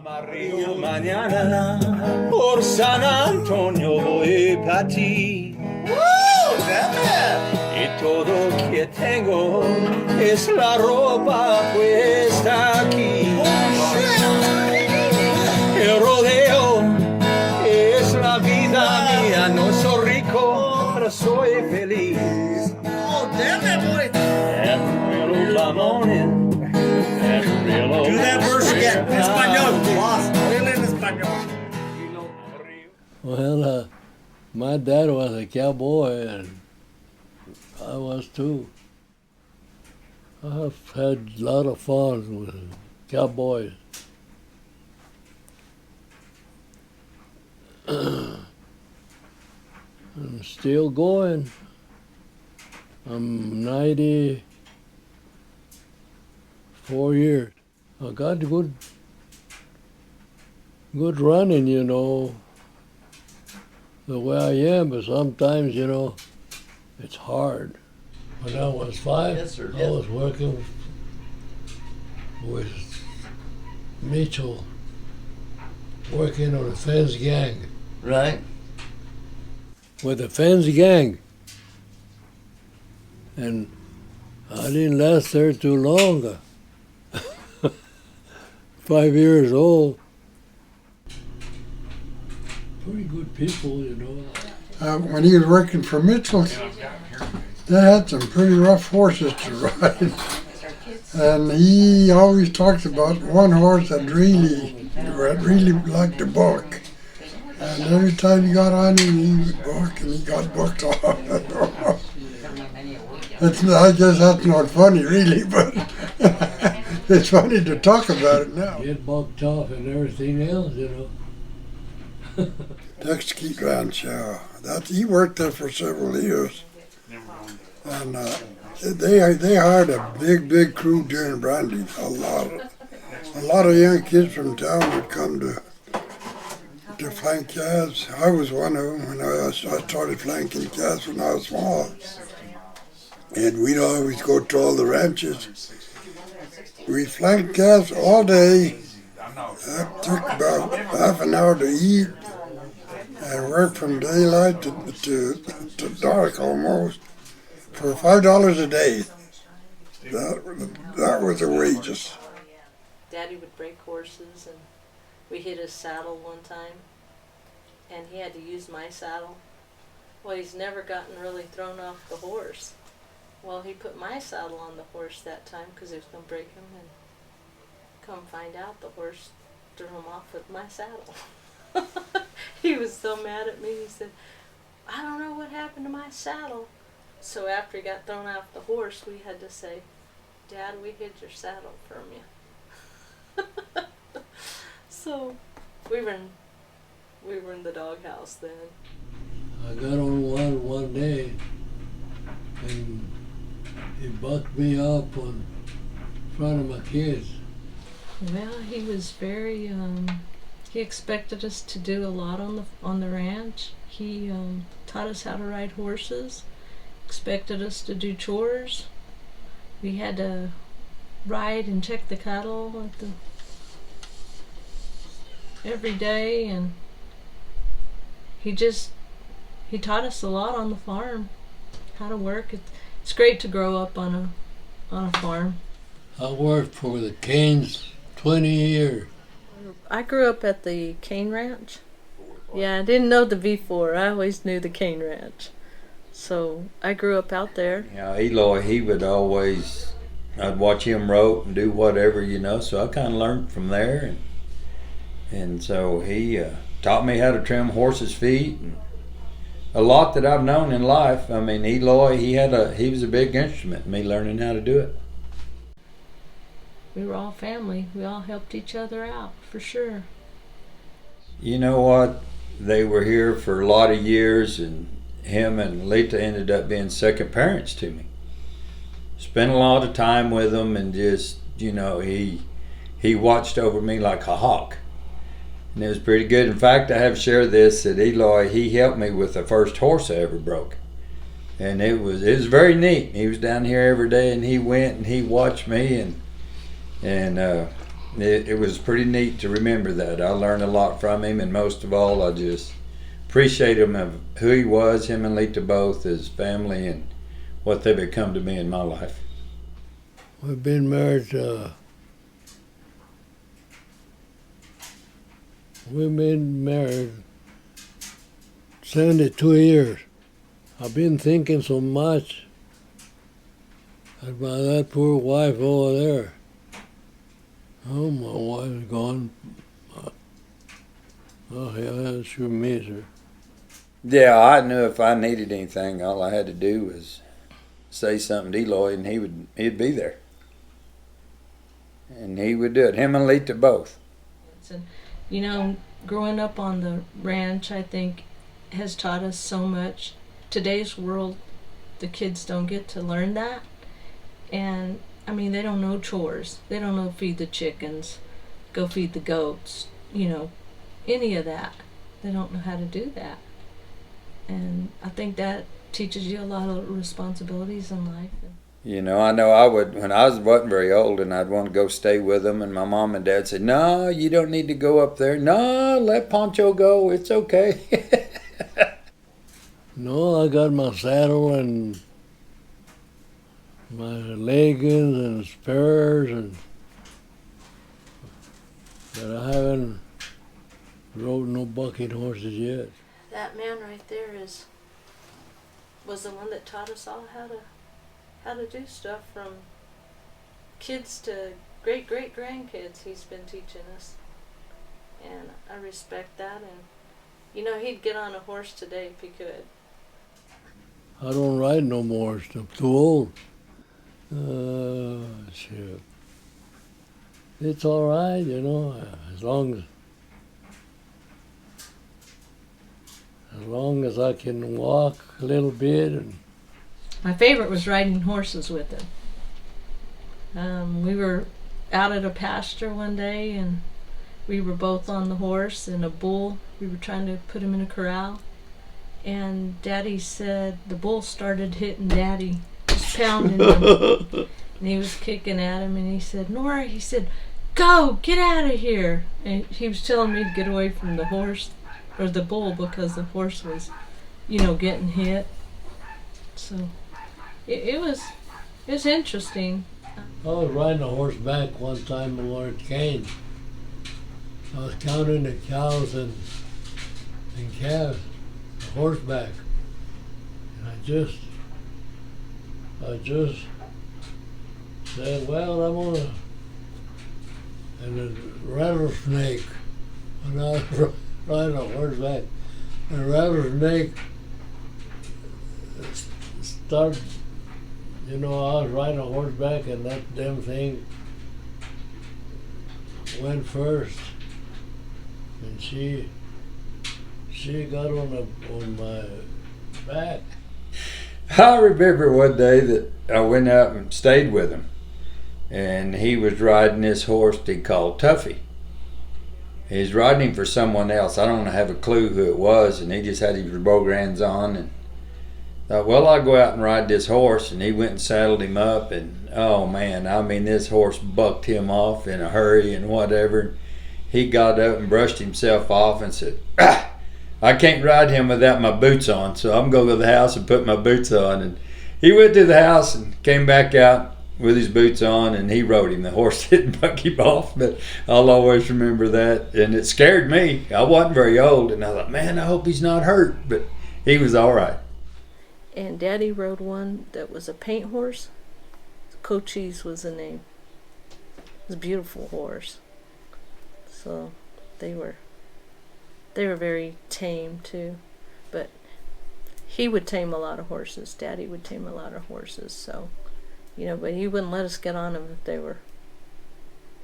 Mañana por San Antonio voy para ti. Y todo que tengo es la ropa puesta aquí. El rodeo es la vida mía, no soy rico, pero soy feliz. Do that verse again. Español. Lost. En español. Well, my dad was a cowboy, and I was too. I've had a lot of fun with cowboys. I'm still going. I'm 94 years. I got good running, you know, the way I am, but sometimes, you know, it's hard. When I was 5, Yes, sir. I was working with Mitchell, working on a fence gang. Right? With a fence gang. And I didn't last there too long. 5 years old. Pretty good people, you know. When he was working for Mitchell, they had some pretty rough horses to ride. And he always talks about one horse that really liked to buck. And every time he got on him, he would buck, and he got bucked off. I guess that's not funny, really, but it's funny to talk about it now. Get bucked off and everything else, you know. Texas Ranch, he worked there for several years. And they hired a big crew during Brandy. A lot of young kids from town would come to flank calves. I was one of them when I started flanking calves when I was small. And we'd always go to all the ranches. We flanked calves all day. That took about half an hour to eat and work from daylight to dark almost for $5 a day. That was the wages. Daddy would break horses, and we hit his saddle one time, and he had to use my saddle. Well, he's never gotten really thrown off the horse. Well, he put my saddle on the horse that time because he was going to break him, and come find out the horse threw him off with my saddle. He was so mad at me. He said, I don't know what happened to my saddle. So after he got thrown off the horse, we had to say, Dad, we hid your saddle from you. So we were in the doghouse then. I got on one day, and he bucked me up in front of my kids. Well, he was very, he expected us to do a lot on the ranch. He taught us how to ride horses, expected us to do chores. We had to ride and check the cattle every day, and he taught us a lot on the farm, how to work. It's great to grow up on a farm. I worked for the Cains 20 years. I grew up at the Cain Ranch. Yeah, I didn't know the V4. I always knew the Cain Ranch. So I grew up out there. Yeah, Eloy, he would always, I'd watch him rope and do whatever, you know, so I kind of learned from there. And so he taught me how to trim horses' feet, and a lot that I've known in life. I mean, Eloy, he was a big instrument in me learning how to do it. We were all family. We all helped each other out, for sure. You know what? They were here for a lot of years, and him and Lita ended up being second parents to me. Spent a lot of time with them, and just, you know, he watched over me like a hawk. And it was pretty good. In fact, I have shared this, that Eloy, he helped me with the first horse I ever broke. And it was very neat. He was down here every day, and he went and he watched me, and it was pretty neat to remember that. I learned a lot from him, and most of all, I just appreciate him of who he was, him and Lita both, his family, and what they become to me in my life. We've been married. We've been married 72 years. I've been thinking so much about that poor wife over there. Oh, my wife's gone. Oh, yeah, sure miss her. Yeah, I knew if I needed anything, all I had to do was say something to Eloy, and he'd be there. And he would do it. Him and Lita both. You know, growing up on the ranch, I think, has taught us so much. Today's world, the kids don't get to learn that. And, I mean, they don't know chores. They don't know feed the chickens, go feed the goats, you know, any of that. They don't know how to do that. And I think that teaches you a lot of responsibilities in life. You know I would, when I wasn't very old, and I'd want to go stay with them, and my mom and dad said, no, you don't need to go up there. No, let Poncho go. It's okay. No, I got my saddle and my leggings and spurs, but I haven't rode no bucking horses yet. That man right there was the one that taught us all how to do stuff, from kids to great-great-grandkids. He's been teaching us, and I respect that. And you know, he'd get on a horse today if he could. I don't ride no more. I'm too old. Shit. It's all right, you know, as long as I can walk a little bit. And My favorite was riding horses with him. We were out at a pasture one day, and we were both on the horse, and a bull, we were trying to put him in a corral, and Daddy said the bull started hitting Daddy, just pounding him, and he was kicking at him, and he said, Nora, he said, go, get out of here. And he was telling me to get away from the horse, or the bull, because the horse was, you know, getting hit. So it was interesting. I was riding a horseback one time in Benton Cain. I was counting the cows and calves, horseback. And I just said, well, I'm gonna, and a rattlesnake, when I was riding a horseback, and a rattlesnake started, you know, I was riding a horseback, and that damn thing went first, and she got on my back. I remember one day that I went out and stayed with him, and he was riding this horse they called Tuffy. He's riding him for someone else. I don't have a clue who it was, and he just had his bogrands on, and thought, well, I'll go out and ride this horse. And he went and saddled him up, and oh man, I mean, this horse bucked him off in a hurry and whatever. He got up and brushed himself off and said, I can't ride him without my boots on, so I'm going to go to the house and put my boots on. And he went to the house and came back out with his boots on, and he rode him. The horse didn't buck him off, but I'll always remember that. And it scared me. I wasn't very old, and I thought, man, I hope he's not hurt. But he was all right. And Daddy rode one that was a paint horse. Cochise was the name. It was a beautiful horse. So they were very tame too. But he would tame a lot of horses. Daddy would tame a lot of horses. So, you know, but he wouldn't let us get on them if they were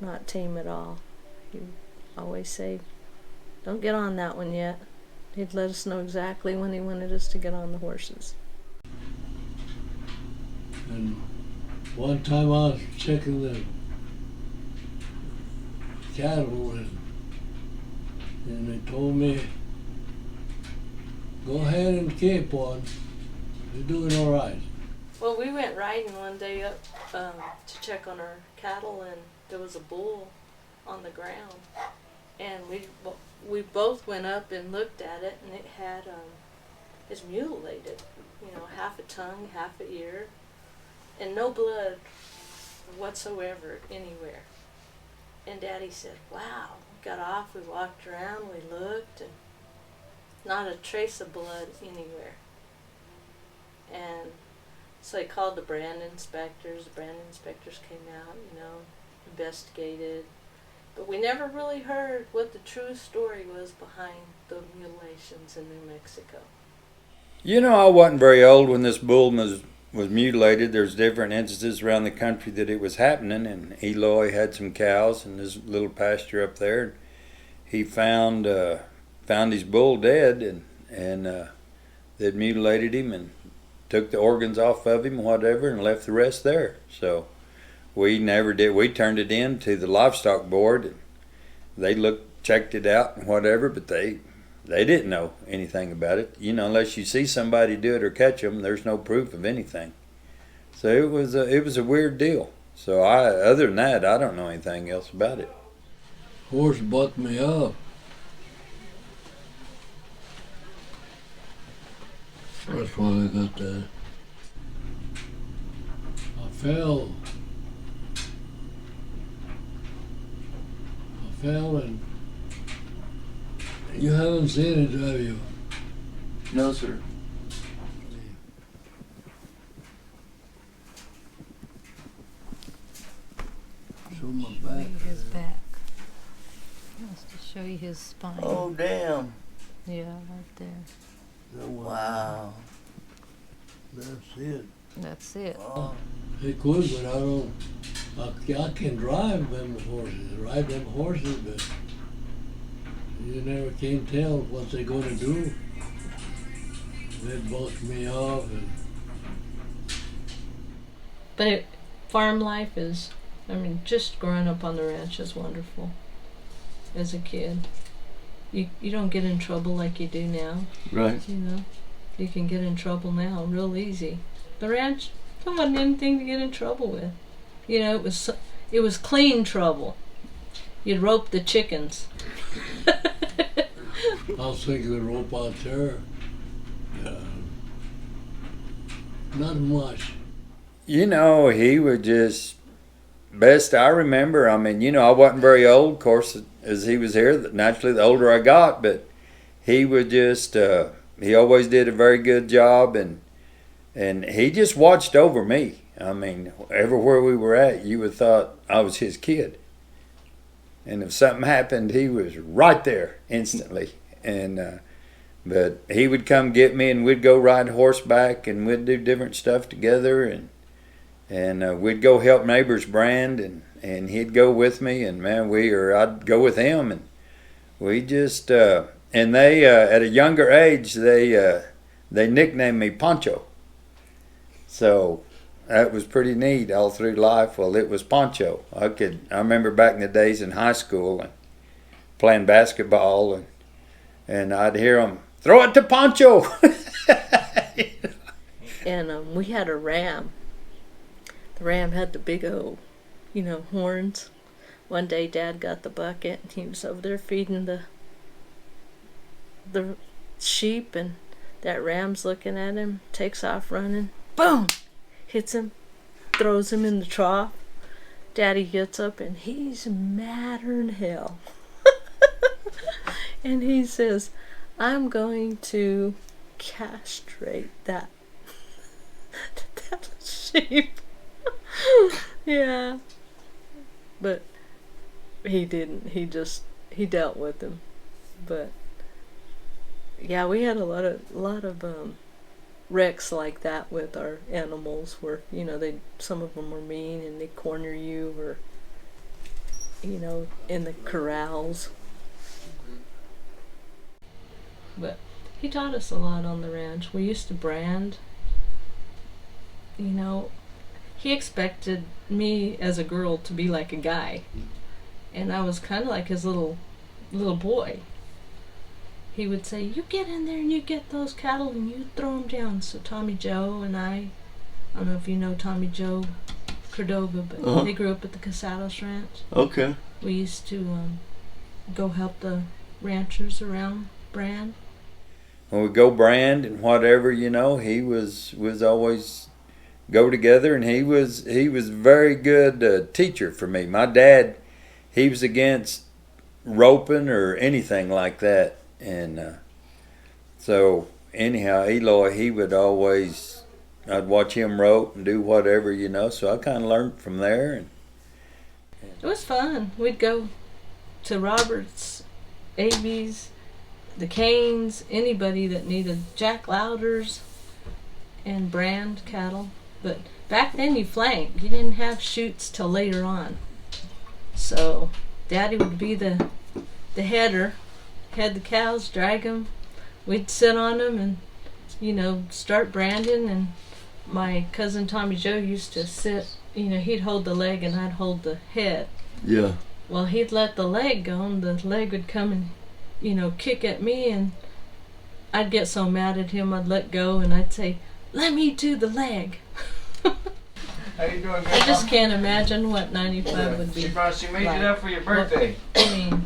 not tame at all. He would always say, don't get on that one yet. He'd let us know exactly when he wanted us to get on the horses. And one time I was checking the cattle, and they told me, go ahead and keep one. You're doing all right. Well, we went riding one day up to check on our cattle, and there was a bull on the ground, and we both went up and looked at it, and it had it's mutilated, you know, half a tongue, half a ear, and no blood whatsoever anywhere. And Daddy said, "Wow." We got off, we walked around, we looked, and not a trace of blood anywhere. And so he called the brand inspectors. The brand inspectors came out, you know, investigated. But we never really heard what the true story was behind the mutilations in New Mexico. You know, I wasn't very old when this bull was mutilated. There's different instances around the country that it was happening, and Eloy had some cows in his little pasture up there. He found his bull dead, and they'd mutilated him and took the organs off of him, whatever, and left the rest there. So we never did. We turned it in to the livestock board. And they checked it out and whatever, but they didn't know anything about it. You know, unless you see somebody do it or catch them, there's no proof of anything. So it was a weird deal. So other than that, I don't know anything else about it. Horse bucked me up. That's why I got that. I fell and you haven't seen it, have you? No, sir. Show my back. His back. He wants to show you his spine. Oh, damn. Yeah, right there. Wow. That's it. That's it. Oh. It could, but I can drive them horses, but you never can tell what they're going to do. They'd bust me off. But farm life is, I mean, just growing up on the ranch is wonderful. As a kid, you don't get in trouble like you do now. Right. You know, you can get in trouble now real easy. The ranch, there wasn't anything to get in trouble with. You know, it was clean trouble. You'd rope the chickens. I was thinking the rope out there. Not much. You know, he was just best I remember. I mean, you know, I wasn't very old, of course, as he was here. Naturally, the older I got, but he was just, he always did a very good job, and he just watched over me. I mean, everywhere we were at, you would have thought I was his kid. And if something happened, he was right there instantly. And but he would come get me, and we'd go ride horseback, and we'd do different stuff together, and we'd go help neighbors brand, and he'd go with me, and man, I'd go with him, and we just and they at a younger age they nicknamed me Pancho. So that was pretty neat all through life. Well, it was Pancho. I remember back in the days in high school and playing basketball, and I'd hear them, "Throw it to Pancho." And we had a ram. The ram had the big old, you know, horns. One day Dad got the bucket and he was over there feeding the sheep, and that ram's looking at him, takes off running, boom, hits him, throws him in the trough. Daddy gets up and he's madder than hell. And he says, "I'm going to castrate that sheep." Yeah. But he didn't. He dealt with him. But yeah, we had a lot of wrecks like that with our animals, where, you know, some of them were mean and they corner you, or, you know, in the corrals. But he taught us a lot on the ranch. We used to brand. You know, he expected me as a girl to be like a guy, and I was kind of like his little boy. He would say, "You get in there and you get those cattle and you throw them down." So Tommy Joe and I don't know if you know Tommy Joe, Cordova, but Uh-huh. they grew up at the Casados Ranch. Okay. We used to go help the ranchers around Brand. When we go brand and whatever, you know, he was always go together, and he was very good teacher for me. My dad, he was against roping or anything like that, and so anyhow, Eloy, he would always, I'd watch him rope and do whatever, you know. So I kind of learned from there. And It was fun. We'd go to Roberts, Avies, the Cains, anybody that needed Jack Louders and Brand cattle. But back then you flanked. You didn't have chutes till later on. So Daddy would be the header, head the cows, drag them. We'd sit on them and, you know, start branding. And my cousin Tommy Joe used to sit, you know, he'd hold the leg and I'd hold the head. Yeah. Well, he'd let the leg go, and the leg would come and, you know, kick at me, and I'd get so mad at him, I'd let go, and I'd say, "Let me do the leg." How you doing, I just can't imagine what 95 would be. She made it up for your birthday. I mean,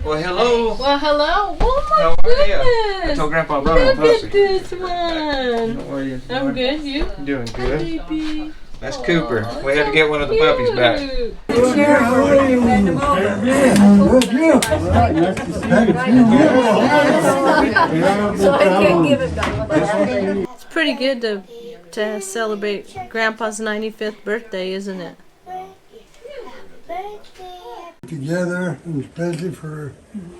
Well, hello. well, hello. Oh my How are you? I goodness! told Grandpa I brought him a Look at pussy. this one. How are you? I'm good. You? Doing Hi, good. baby. That's Cooper. We had to get one of the puppies back. Cute. It's pretty good to celebrate Grandpa's 95th birthday, isn't it? Together, and especially for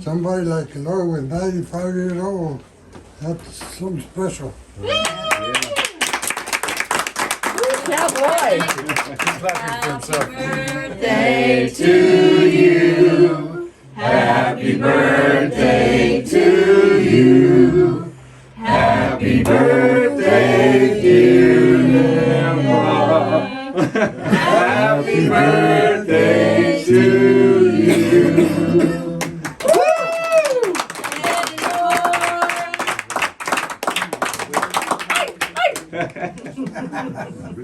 somebody like Eloy with 95 years old. That's something special. Birthday to you. Happy birthday to you. Happy birthday, dear Nora. Happy birthday to you.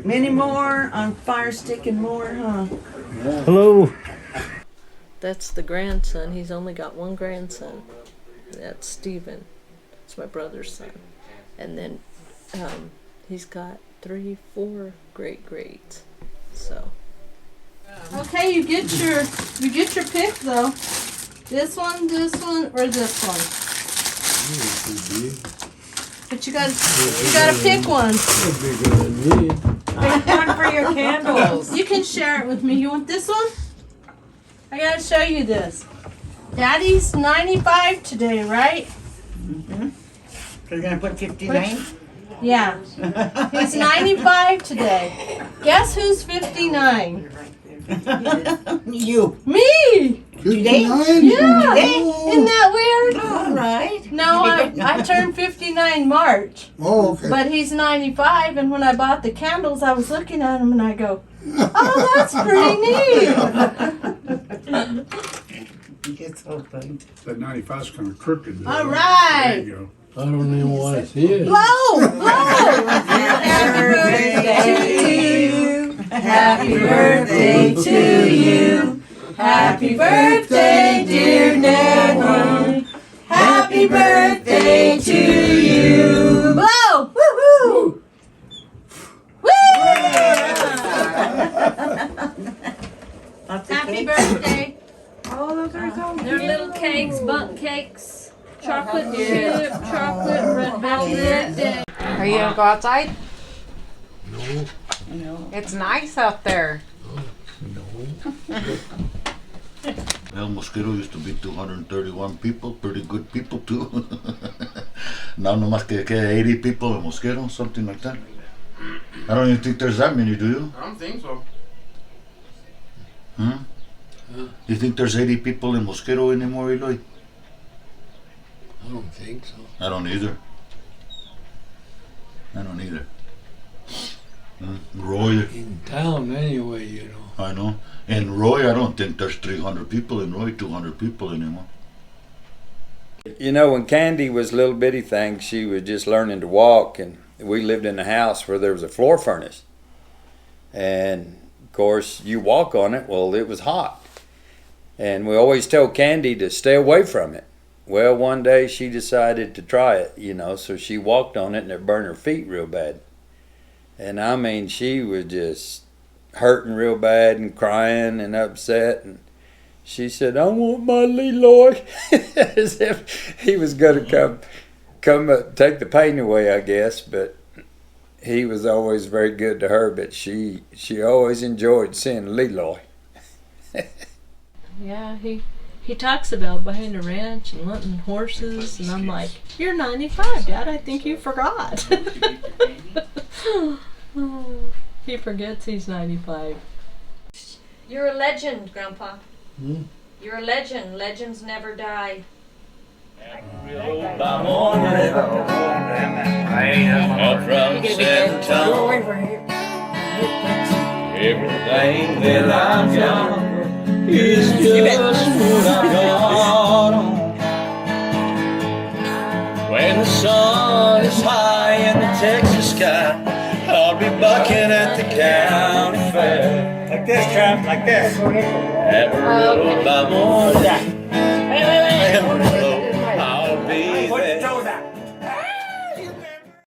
Many more on fire stick and more, huh? Hello. That's the grandson. He's only got one grandson. That's Stephen. It's my brother's son. And then he's got 3-4 great-greats. So. Okay, you get your pick though. This one, or this one. But you gotta pick one. Pick one for your candles. You can share it with me. You want this one? I gotta show you this. Daddy's 95 today, right? Mm-hmm. So you're gonna put 59? Yeah. He's 95 today. Guess who's 59? You. Me! Today? Yeah! Isn't that weird? All right. No, I turned 59 March. Oh, okay. But he's 95, and when I bought the candles, I was looking at him and I go, oh, that's pretty neat. It's so funny. That 95 is kind of crooked. All right. There you go. I don't even want to see it. Blow! Happy birthday to you. Happy birthday to you. Happy birthday, dear Nora. Happy birthday to you. Blow! Woo-hoo! Woo! Happy birthday. Oh, those are so They're little cakes, bunk cakes, chocolate chip, chocolate red velvet. Are you gonna go outside? No, It's nice out there. no. El Mosquero used to be 231 people, pretty good people too. Now no más que 80 people in Mosquero, something like that. I don't even think there's that many, do you? I don't think so. Hmm? You think there's 80 people in Mosquero anymore, Eloy? I don't think so. I don't either. I don't either. Roy, In town anyway, you know. I know. In Roy, I don't think there's 300 people in Roy, 200 people anymore. you know, when Candy was a little bitty thing, she was just learning to walk, and we lived in a house where there was a floor furnace. And course, you walk on it, well, it was hot. And we always tell Candy to stay away from it. Well, one day she decided to try it, you know, so she walked on it and it burned her feet real bad. And I mean, she was just hurting real bad and crying and upset. And she said, I want my Eloy. As if he was going to come take the pain away, I guess. But he was always very good to her, but she always enjoyed seeing Eloy. Yeah, he talks about buying a ranch and wanting horses, and I'm like, you're 95, Dad. I think you forgot. He forgets he's 95. You're a legend, Grandpa. Hmm? You're a legend. Legends never die. Out from San Antonio, everything that I've got is just what I got on. When the sun is high in the Texas sky, I'll be bucking at the county fair. Like this, Trav, like this. Amarillo by morning,